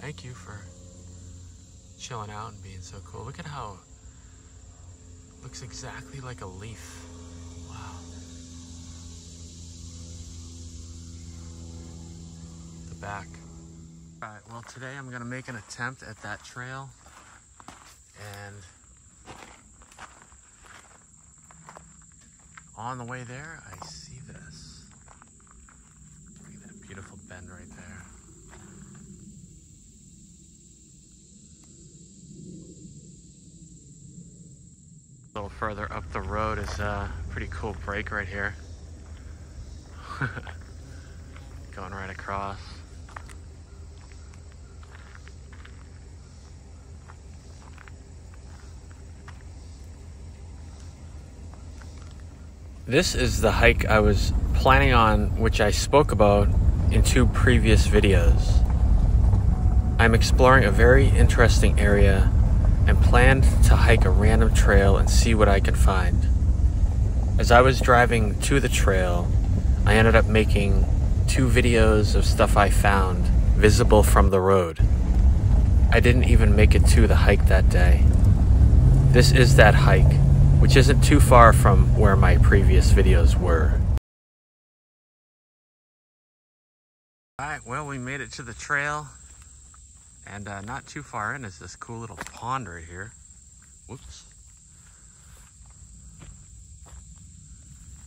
Thank you for chilling out and being so cool. Look at how it looks exactly like a leaf. Wow. The back. All right, well today I'm gonna make an attempt at that trail, and on the way there I see this. Look at that beautiful bend right there. A little further up the road is a pretty cool break right here. Going right across. This is the hike I was planning on, which I spoke about in 2 previous videos. I'm exploring a very interesting area and planned to hike a random trail and see what I can find. As I was driving to the trail, I ended up making 2 videos of stuff I found visible from the road. I didn't even make it to the hike that day. This is that hike, which isn't too far from where my previous videos were. Alright, well we made it to the trail, and not too far in is this cool little pond right here. Whoops.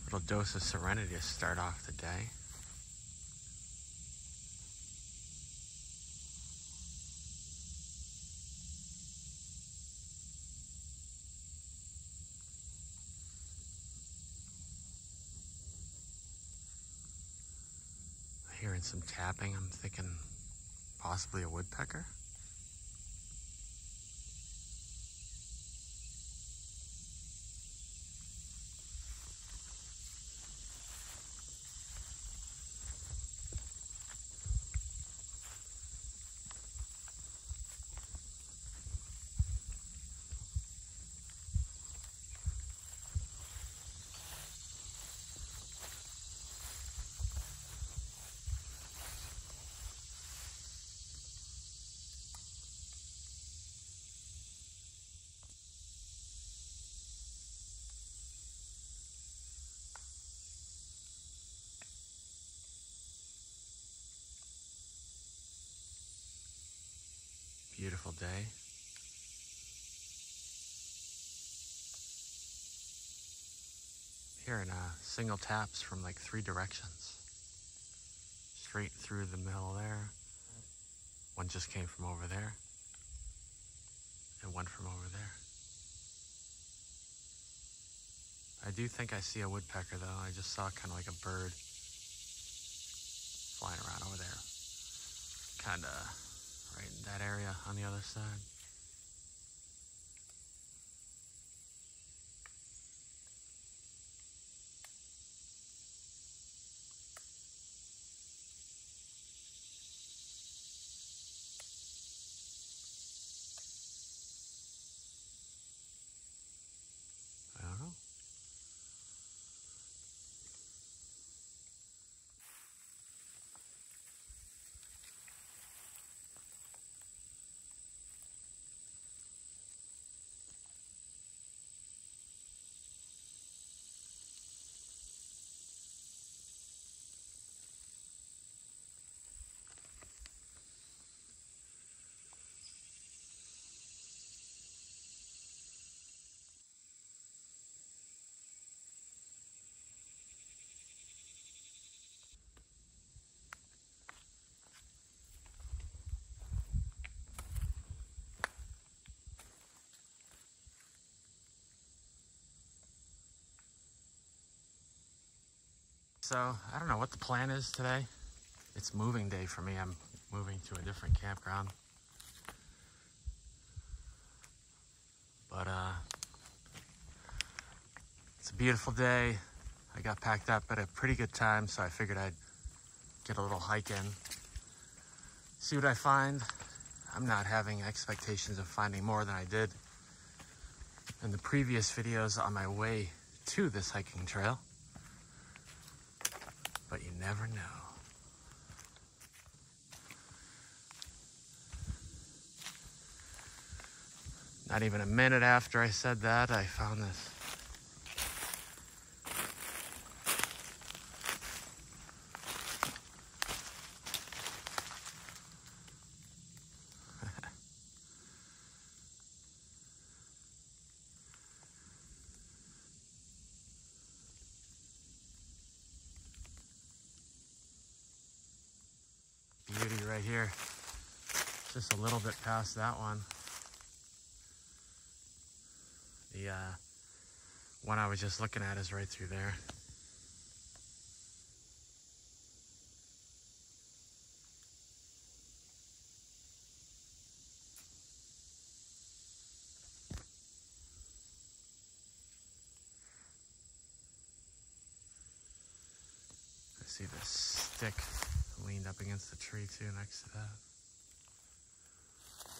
Little dose of serenity to start off the day. Hearing some tapping, I'm thinking possibly a woodpecker. Beautiful day. Hearing single taps from like 3 directions. Straight through the middle there. One just came from over there. And one from over there. I do think I see a woodpecker though. I just saw kind of like a bird flying around over there. Kind of right in that area on the other side. I don't know. So, I don't know what the plan is today. It's moving day for me. I'm moving to a different campground. But, it's a beautiful day. I got packed up at a pretty good time, so I figured I'd get a little hike in. See what I find. I'm not having expectations of finding more than I did in the previous videos on my way to this hiking trail. But you never know. Not even a minute after I said that, I found this. Beauty right here. Just a little bit past that one. The one I was just looking at is right through there. I see this stick leaned up against the tree too next to that.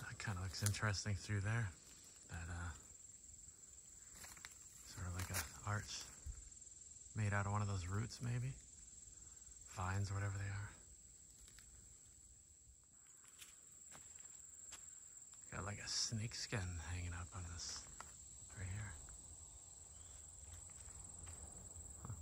That kind of looks interesting through there. That sort of like a arch made out of one of those roots maybe. Vines or whatever they are. Got like a snake skin hanging up on this right here. Huh.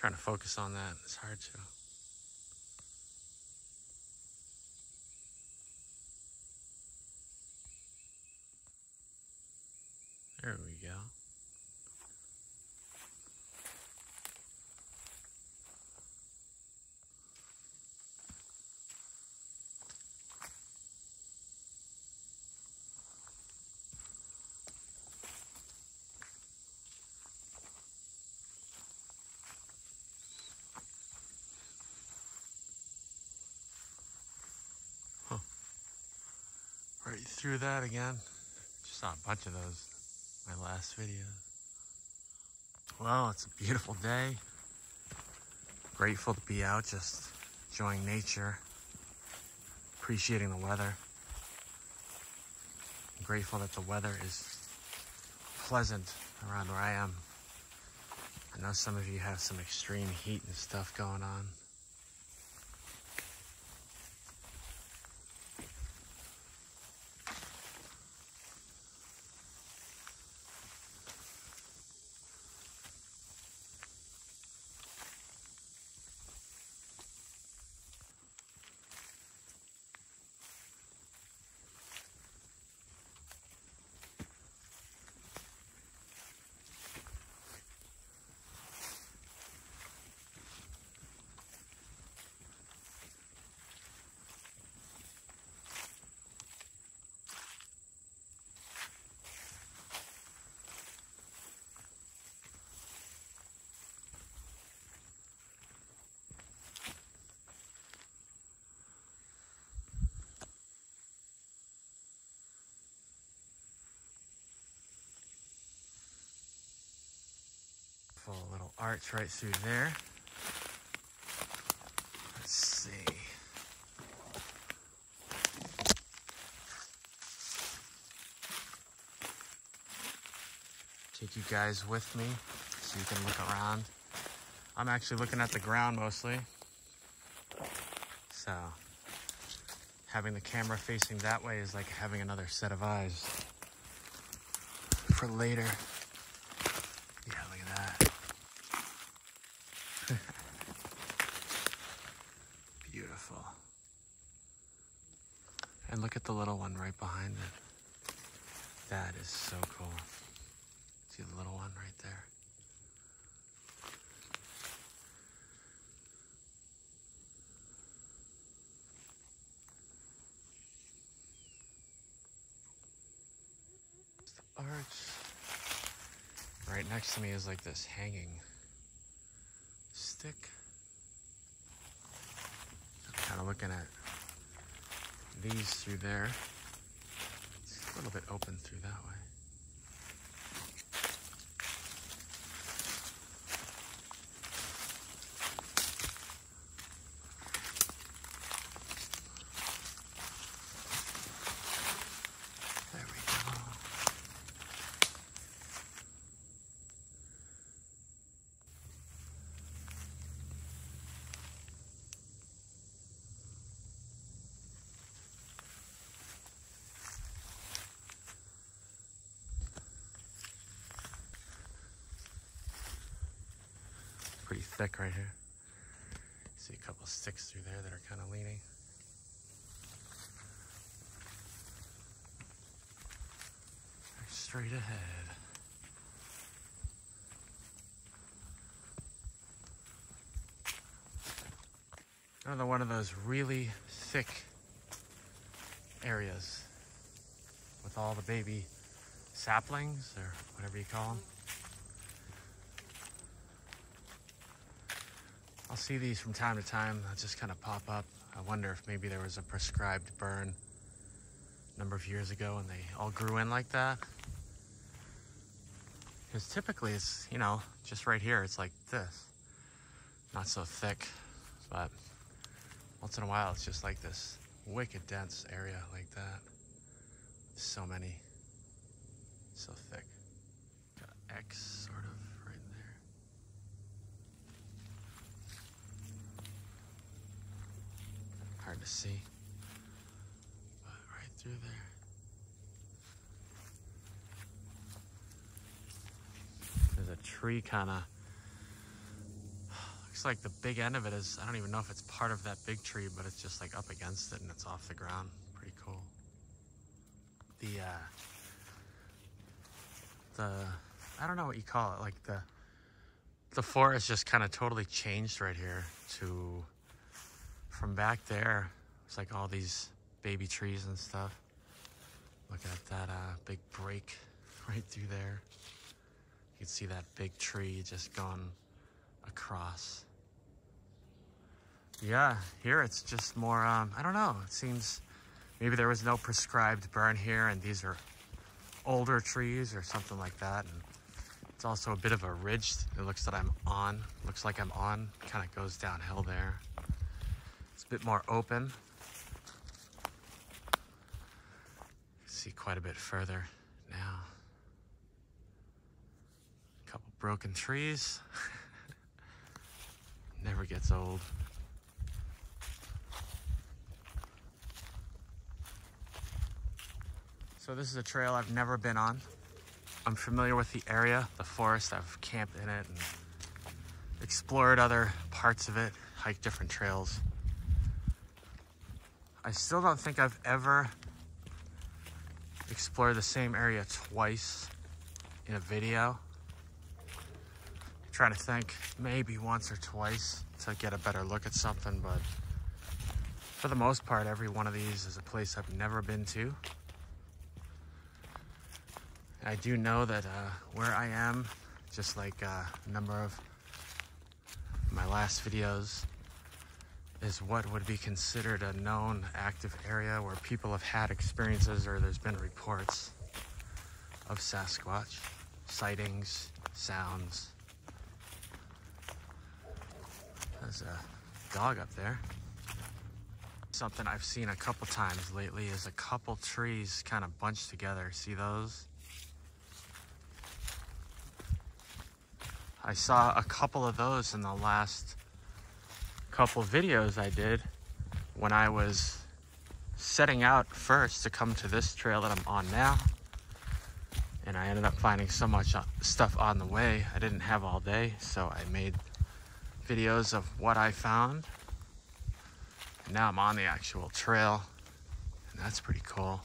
Trying to focus on that, it's hard to. There we go. Right through that again. Just saw a bunch of those in my last video. Well, it's a beautiful day. Grateful to be out, just enjoying nature, appreciating the weather. I'm grateful that the weather is pleasant around where I am. I know some of you have some extreme heat and stuff going on. Full little arch right through there. Let's see. Take you guys with me so you can look around. I'm actually looking at the ground mostly. So having the camera facing that way is like having another set of eyes for later. Yeah, look at that. Beautiful. And look at the little one right behind it. That is so cool. See the little one right there? It's the arch. Right next to me is like this hanging stick. I'm kind of looking at these through there. It's a little bit open through that way. There we go. Pretty thick right here. See a couple sticks through there that are kind of leaning. They're straight ahead. Another one of those really thick areas with all the baby saplings or whatever you call them. I'll see these from time to time. They'll just kind of pop up. I wonder if maybe there was a prescribed burn a number of years ago and they all grew in like that. Because typically it's, you know, just right here, it's like this. Not so thick, but once in a while it's just like this wicked dense area like that. So many, so thick. Got an X sort of right there. Hard to see, but right through there. There's a tree kind of, looks like the big end of it is, I don't even know if it's part of that big tree, but it's just like up against it and it's off the ground. Pretty cool. I don't know what you call it, like the forest just kind of totally changed right here to, from back there, it's like all these baby trees and stuff. Look at that big break right through there. You can see that big tree just going across. Yeah, here it's just more, I don't know, it seems maybe there was no prescribed burn here and these are older trees or something like that. And it's also a bit of a ridge it looks like I'm on. Kind of goes downhill there. It's a bit more open. See quite a bit further now. A couple broken trees. Never gets old. So this is a trail I've never been on. I'm familiar with the area, the forest. I've camped in it and explored other parts of it, hiked different trails. I still don't think I've ever explored the same area twice in a video. I'm trying to think, maybe once or twice to get a better look at something, but for the most part, every one of these is a place I've never been to. I do know that where I am, just like a number of my last videos, is what would be considered a known active area where people have had experiences or there's been reports of Sasquatch sightings, sounds. There's a dog up there. Something I've seen a couple times lately is a couple trees kind of bunched together. See those? I saw a couple of those in the last couple videos I did when I was setting out first to come to this trail that I'm on now. And I ended up finding so much stuff on the way. I didn't have all day, so I made videos of what I found. And now I'm on the actual trail, and that's pretty cool.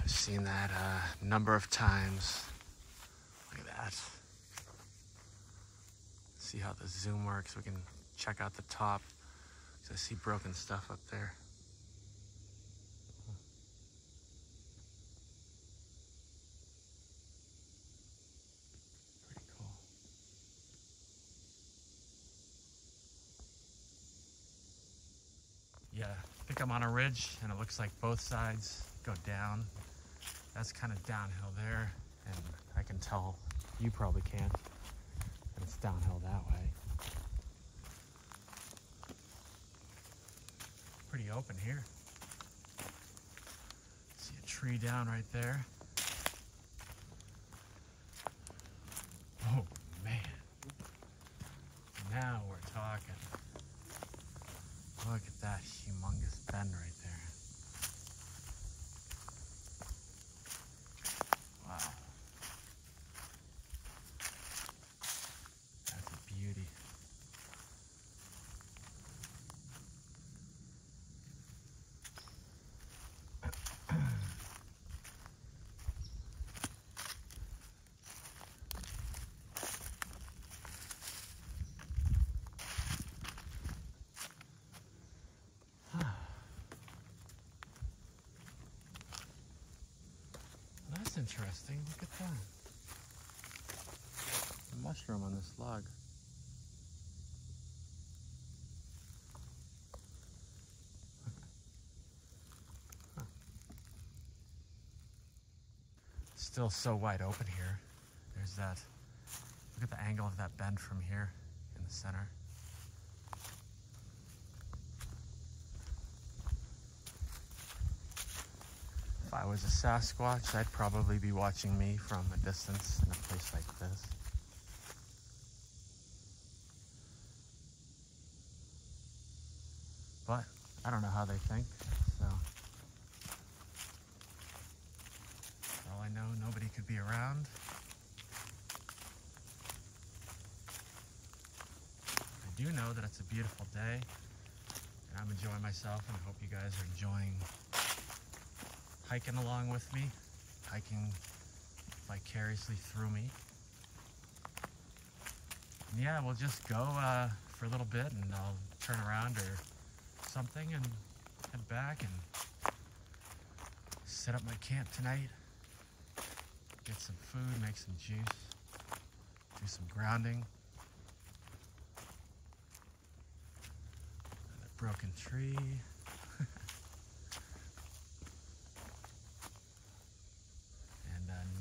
I've seen that a number of times. Look at that. See how the zoom works. We can check out the top. I see broken stuff up there. like I'm on a ridge, and it looks like both sides go down. That's kind of downhill there, and I can tell, you probably can't, that it's downhill that way. Pretty open here. See a tree down right there. Oh man, now we're talking. Look at that humongous bend right there. Wow. That's a beauty. That's interesting. Look at that. A mushroom on this log. Huh. Still so wide open here. There's that. Look at the angle of that bend from here in the center. If I was a Sasquatch, I'd probably be watching me from a distance in a place like this. But I don't know how they think, so for all I know, nobody could be around. I do know that it's a beautiful day, and I'm enjoying myself, and I hope you guys are enjoying hiking along with me, hiking vicariously through me. And yeah, we'll just go for a little bit, and I'll turn around or something and head back and set up my camp tonight. Get some food, make some juice, do some grounding. And a broken tree.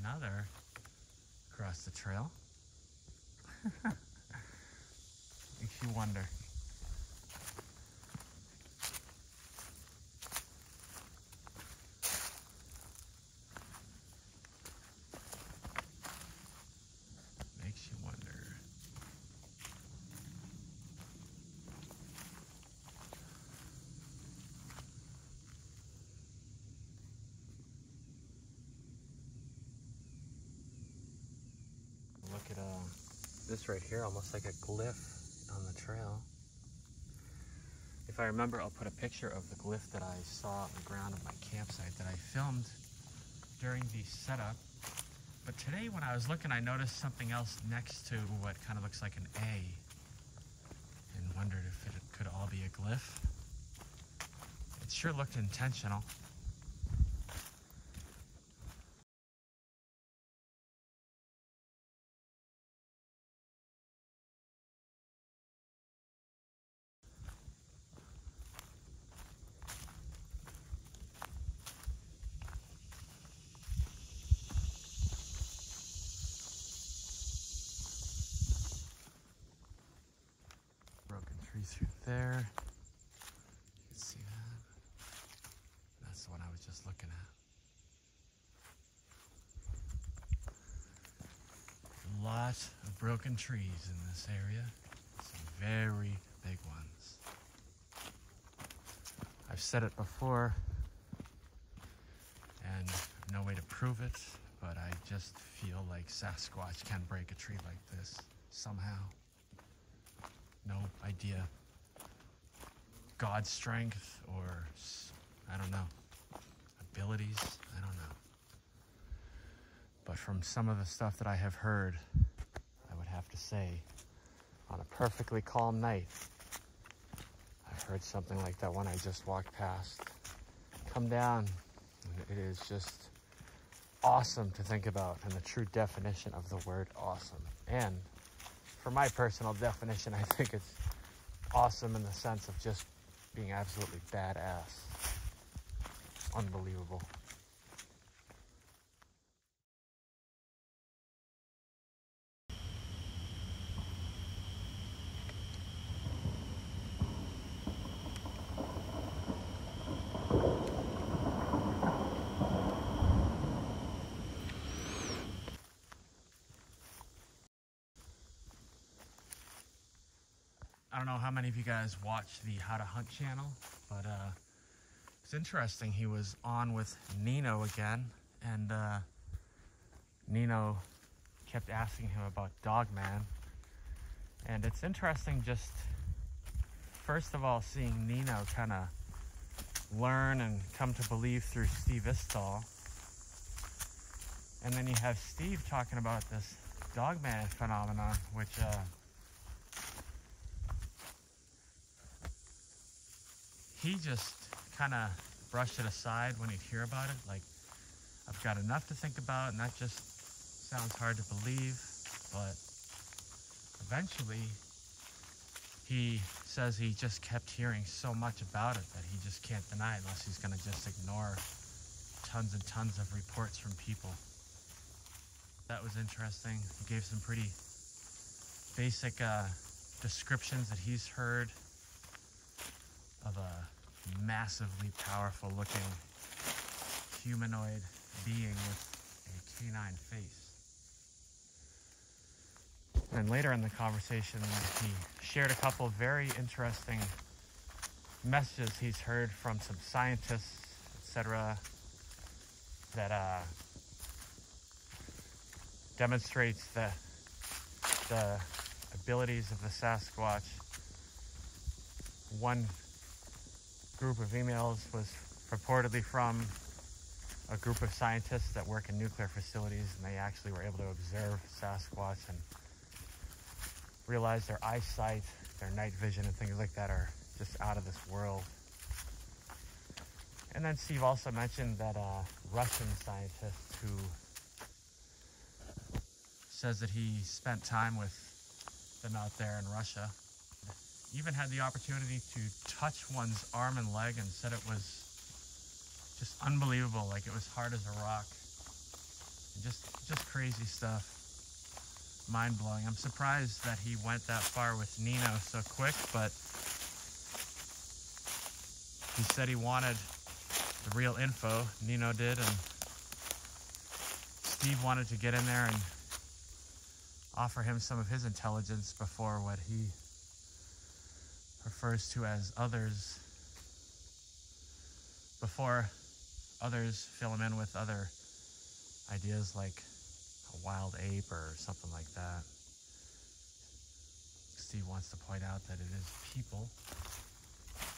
Another across the trail. Makes you wonder. Makes you wonder. Look at this right here, almost like a glyph on the trail. If I remember, I'll put a picture of the glyph that I saw on the ground of my campsite that I filmed during the setup. But today when I was looking, I noticed something else next to what kind of looks like an A, and wondered if it could all be a glyph. It sure looked intentional. Broken tree through there. You can see that. That's the one I was just looking at. A lot of broken trees in this area. Some very big ones. I've said it before, and no way to prove it, but I just feel like Sasquatch can break a tree like this somehow. No idea. God's strength or, I don't know, abilities, I don't know. But from some of the stuff that I have heard, I would have to say, on a perfectly calm night, I've heard something like that one I just walked past come down. And it is just awesome to think about, and the true definition of the word awesome. And for my personal definition, I think it's awesome in the sense of just being absolutely badass. Unbelievable. I don't know how many of you guys watch the How to Hunt channel, but it's interesting. He was on with Nino again, and Nino kept asking him about Dogman. And it's interesting just, first of all, seeing Nino kind of learn and come to believe through Steve Istall. And then you have Steve talking about this Dogman phenomenon, which he just kind of brushed it aside when he'd hear about it. Like, I've got enough to think about, and that just sounds hard to believe. But eventually, he says he just kept hearing so much about it that he just can't deny it unless he's going to just ignore tons and tons of reports from people. That was interesting. He gave some pretty basic descriptions that he's heard of a massively powerful looking humanoid being with a canine face. And later in the conversation, he shared a couple of very interesting messages he's heard from some scientists, etc., that demonstrates the abilities of the Sasquatch. One group of emails was purportedly from a group of scientists that work in nuclear facilities, and they actually were able to observe Sasquatch and realize their eyesight, their night vision, and things like that are just out of this world. And then Steve also mentioned that Russian scientist who says that he spent time with them out there in Russia, even had the opportunity to touch one's arm and leg, and said it was just unbelievable, like it was hard as a rock. Just crazy stuff. Mind-blowing. I'm surprised that he went that far with Nino so quick, but he said he wanted the real info. Nino did, and Steve wanted to get in there and offer him some of his intelligence before what he refers to as others, before others fill him in with other ideas like a wild ape or something like that. Steve wants to point out that it is people,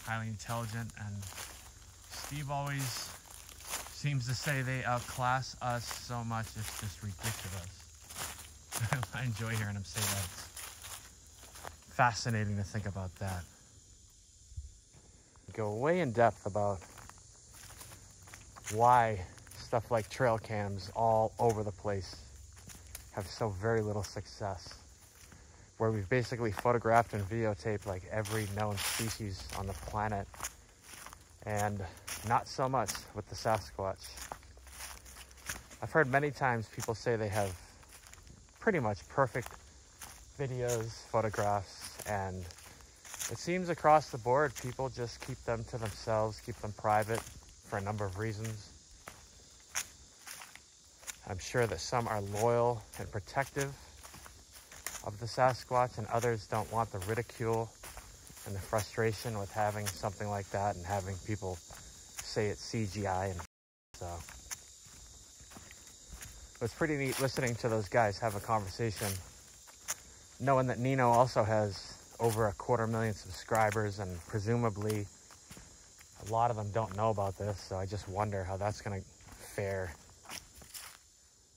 highly intelligent, and Steve always seems to say they outclass us so much it's just ridiculous. I enjoy hearing him say that. It's fascinating to think about that. Go way in depth about why stuff like trail cams all over the place have so very little success, where we've basically photographed and videotaped like every known species on the planet, and not so much with the Sasquatch. I've heard many times people say they have pretty much perfect videos, photographs, and it seems across the board people just keep them to themselves, keep them private for a number of reasons. I'm sure that some are loyal and protective of the Sasquatch, and others don't want the ridicule and the frustration with having something like that and having people say it's CGI. And so it was pretty neat listening to those guys have a conversation, knowing that Nino also has over 250,000 subscribers, and presumably a lot of them don't know about this, so I just wonder how that's going to fare.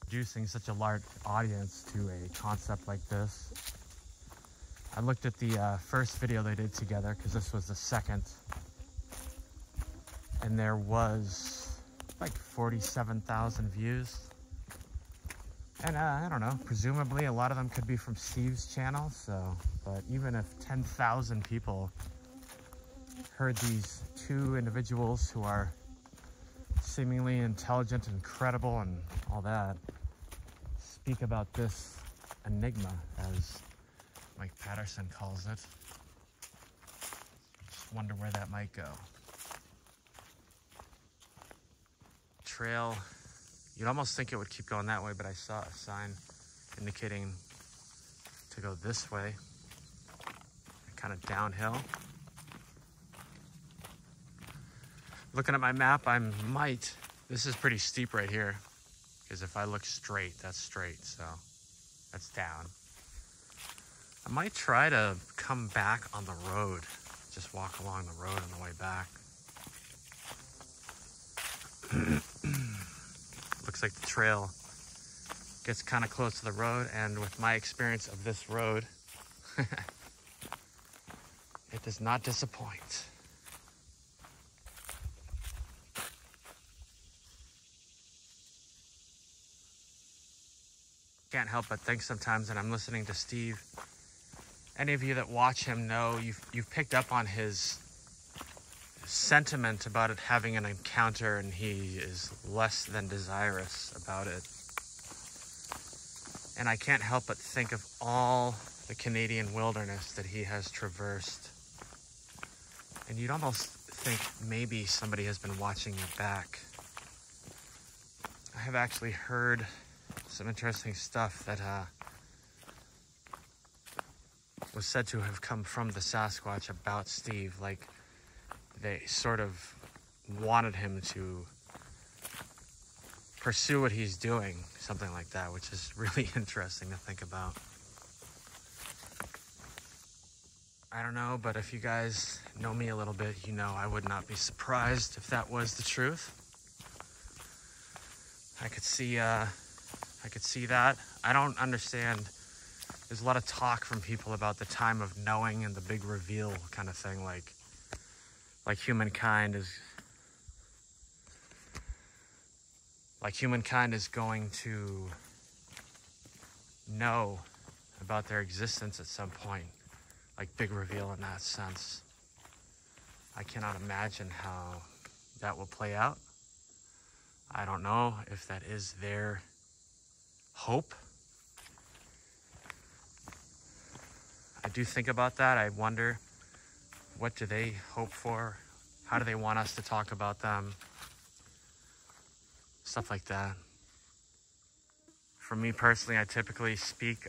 Introducing such a large audience to a concept like this. I looked at the first video they did together, because this was the second, and there was like 47,000 views. And I don't know, presumably a lot of them could be from Steve's channel, so, but even if 10,000 people heard these two individuals who are seemingly intelligent and credible and all that speak about this enigma, as Mike Patterson calls it. Just wonder where that might go. Trail, you'd almost think it would keep going that way, but I saw a sign indicating to go this way, kind of downhill. Looking at my map, this is pretty steep right here, because if I look straight, that's straight, so that's down. I might try to come back on the road, just walk along the road on the way back. Looks like the trail gets kind of close to the road, and with my experience of this road, it does not disappoint. Can't help but think sometimes, and I'm listening to Steve. Any of you that watch him know you've picked up on his sentiment about it having an encounter, and he is less than desirous about it. And I can't help but think of all the Canadian wilderness that he has traversed. And you'd almost think maybe somebody has been watching your back. I have actually heard some interesting stuff that was said to have come from the Sasquatch about Steve. Like, they sort of wanted him to pursue what he's doing, something like that, which is really interesting to think about. I don't know, but if you guys know me a little bit, you know I would not be surprised if that was the truth. I could see that. I don't understand. There's a lot of talk from people about the time of knowing and the big reveal kind of thing, like humankind is going to know about their existence at some point, like big reveal in that sense. I cannot imagine how that will play out. I don't know if that is their hope. I do think about that. I wonder, what do they hope for? How do they want us to talk about them? Stuff like that. For me personally, I typically speak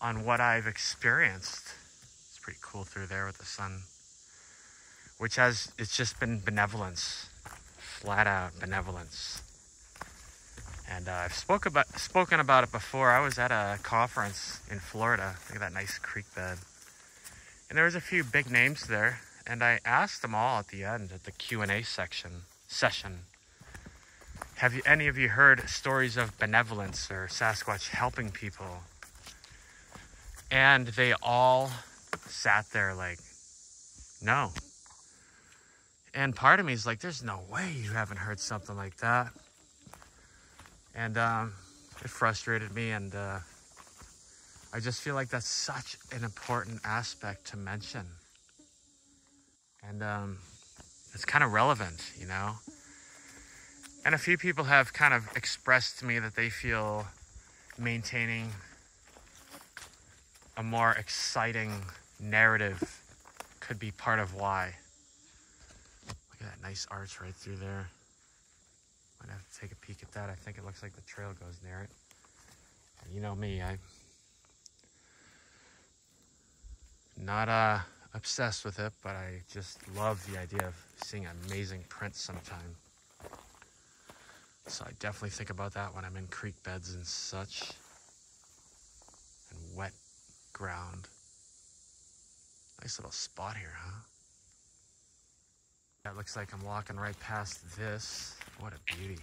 on what I've experienced. It's pretty cool through there with the sun, it's just been benevolence, flat out benevolence. And I've spoken about it before. I was at a conference in Florida. Look at that nice creek bed. And there was a few big names there. And I asked them all at the end, at the Q&A session, have any of you heard stories of benevolence or Sasquatch helping people? And they all sat there like, no. And part of me is like, there's no way you haven't heard something like that. And it frustrated me, and I just feel like that's such an important aspect to mention. And it's kind of relevant, you know? And a few people have kind of expressed to me that they feel maintaining a more exciting narrative could be part of why. Look at that nice arch right through there. Might have to take a peek at that. I think it looks like the trail goes near it. And you know me, I'm not obsessed with it, but I just love the idea of seeing amazing prints sometime. So I definitely think about that when I'm in creek beds and such, and wet ground. Nice little spot here, huh? That looks like I'm walking right past this. What a beauty.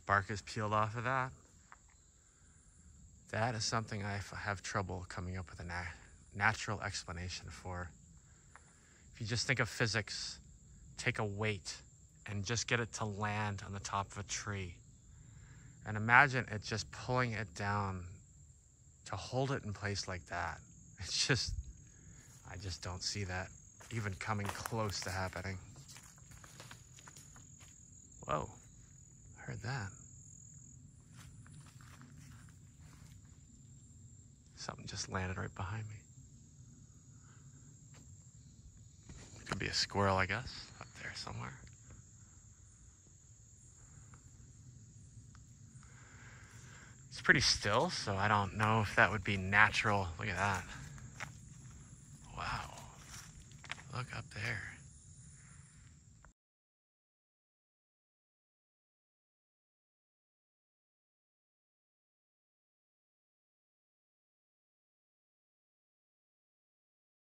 Bark is peeled off of that. That is something I have trouble coming up with a natural explanation for. If you just think of physics, take a weight and just get it to land on the top of a tree. And imagine it just pulling it down to hold it in place like that. It's just, I just don't see that even coming close to happening. Whoa, I heard that. Something just landed right behind me. Could be a squirrel, I guess, up there somewhere. It's pretty still, so I don't know if that would be natural. Look at that.